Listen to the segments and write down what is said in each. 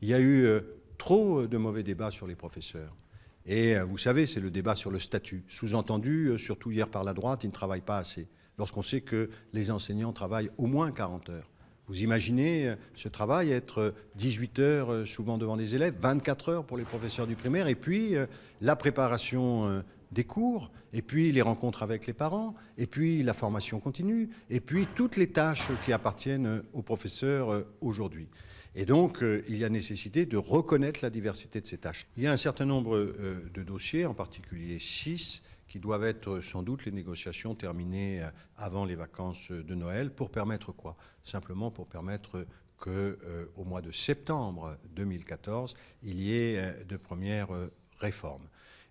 il y a eu trop de mauvais débats sur les professeurs. Et vous savez, c'est le débat sur le statut. Sous-entendu, surtout hier par la droite, ils ne travaillent pas assez. Lorsqu'on sait que les enseignants travaillent au moins 40 heures. Vous imaginez ce travail être 18 heures souvent devant des élèves, 24 heures pour les professeurs du primaire, et puis la préparation des cours, et puis les rencontres avec les parents, et puis la formation continue, et puis toutes les tâches qui appartiennent aux professeurs aujourd'hui. Et donc, il y a nécessité de reconnaître la diversité de ces tâches. Il y a un certain nombre de dossiers, en particulier 6, qui doivent être sans doute les négociations terminées avant les vacances de Noël. Pour permettre quoi? Simplement pour permettre qu'au mois de septembre 2014, il y ait de premières réformes.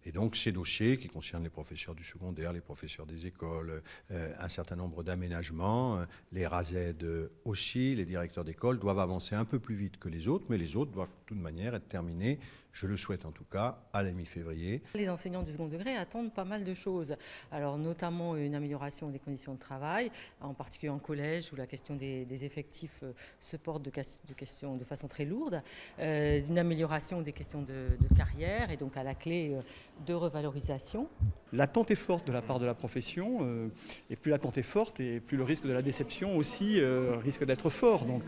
Et donc ces dossiers qui concernent les professeurs du secondaire, les professeurs des écoles, un certain nombre d'aménagements, les RASED aussi, les directeurs d'école doivent avancer un peu plus vite que les autres, mais les autres doivent de toute manière être terminés, je le souhaite en tout cas, à la mi-février. Les enseignants du second degré attendent pas mal de choses, alors notamment une amélioration des conditions de travail, en particulier en collège où la question des effectifs se porte de façon très lourde, une amélioration des questions de carrière et donc à la clé de revalorisation. L'attente est forte de la part de la profession, et plus l'attente est forte, et plus le risque de la déception aussi risque d'être fort. Donc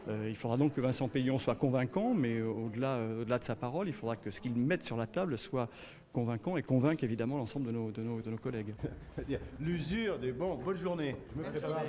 il faudra donc que Vincent Peillon soit convaincant, mais au-delà de sa parole, il faudra que ce qu'il mette sur la table soit convaincant et convainque évidemment l'ensemble de nos collègues. L'usure des bons. Bonne journée. Je me prépare.